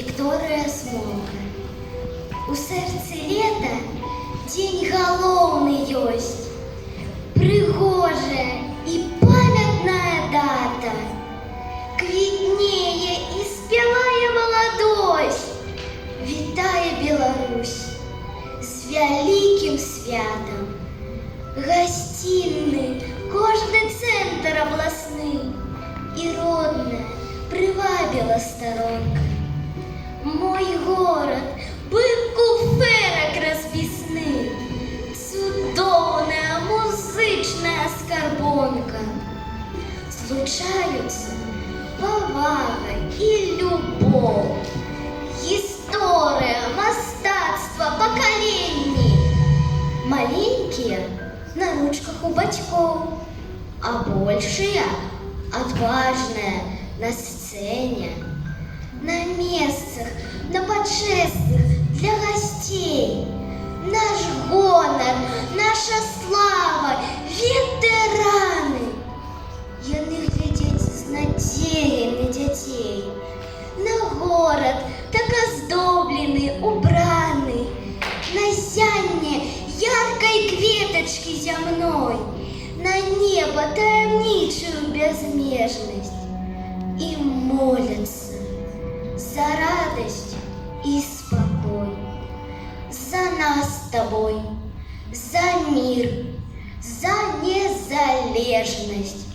Вікторія Смолка. У сэрцы лета дзень галоўны ёсць, прыгожая і памятная дата. Квітнее і спявае маладосць, вітае Беларусь з вялікім святам. Гасцінны кожны цэнтр абласны, і родная прывабіла старонка. Мой горад быў куфэрак распісны, цудоўная музычная скарбонка. Злучаюцца павага і любоў, гісторыя, мастацтва, пакаленні. Маленькія на ручках у бацькоў, а большыя адважныя на сцэне, на месцах, на пачэсных для гасцей. Наш гонар, наша слава, ветэраны. Яны глядзяць з надзеяй на дзяцей, на горад так аздоблены, убраны, на зянне яркай кветачкі зямной, на неба таямнічую бязмежнасць. І моляцца за радасць і спакой, за нас з табой, за мір, за незалежнасць.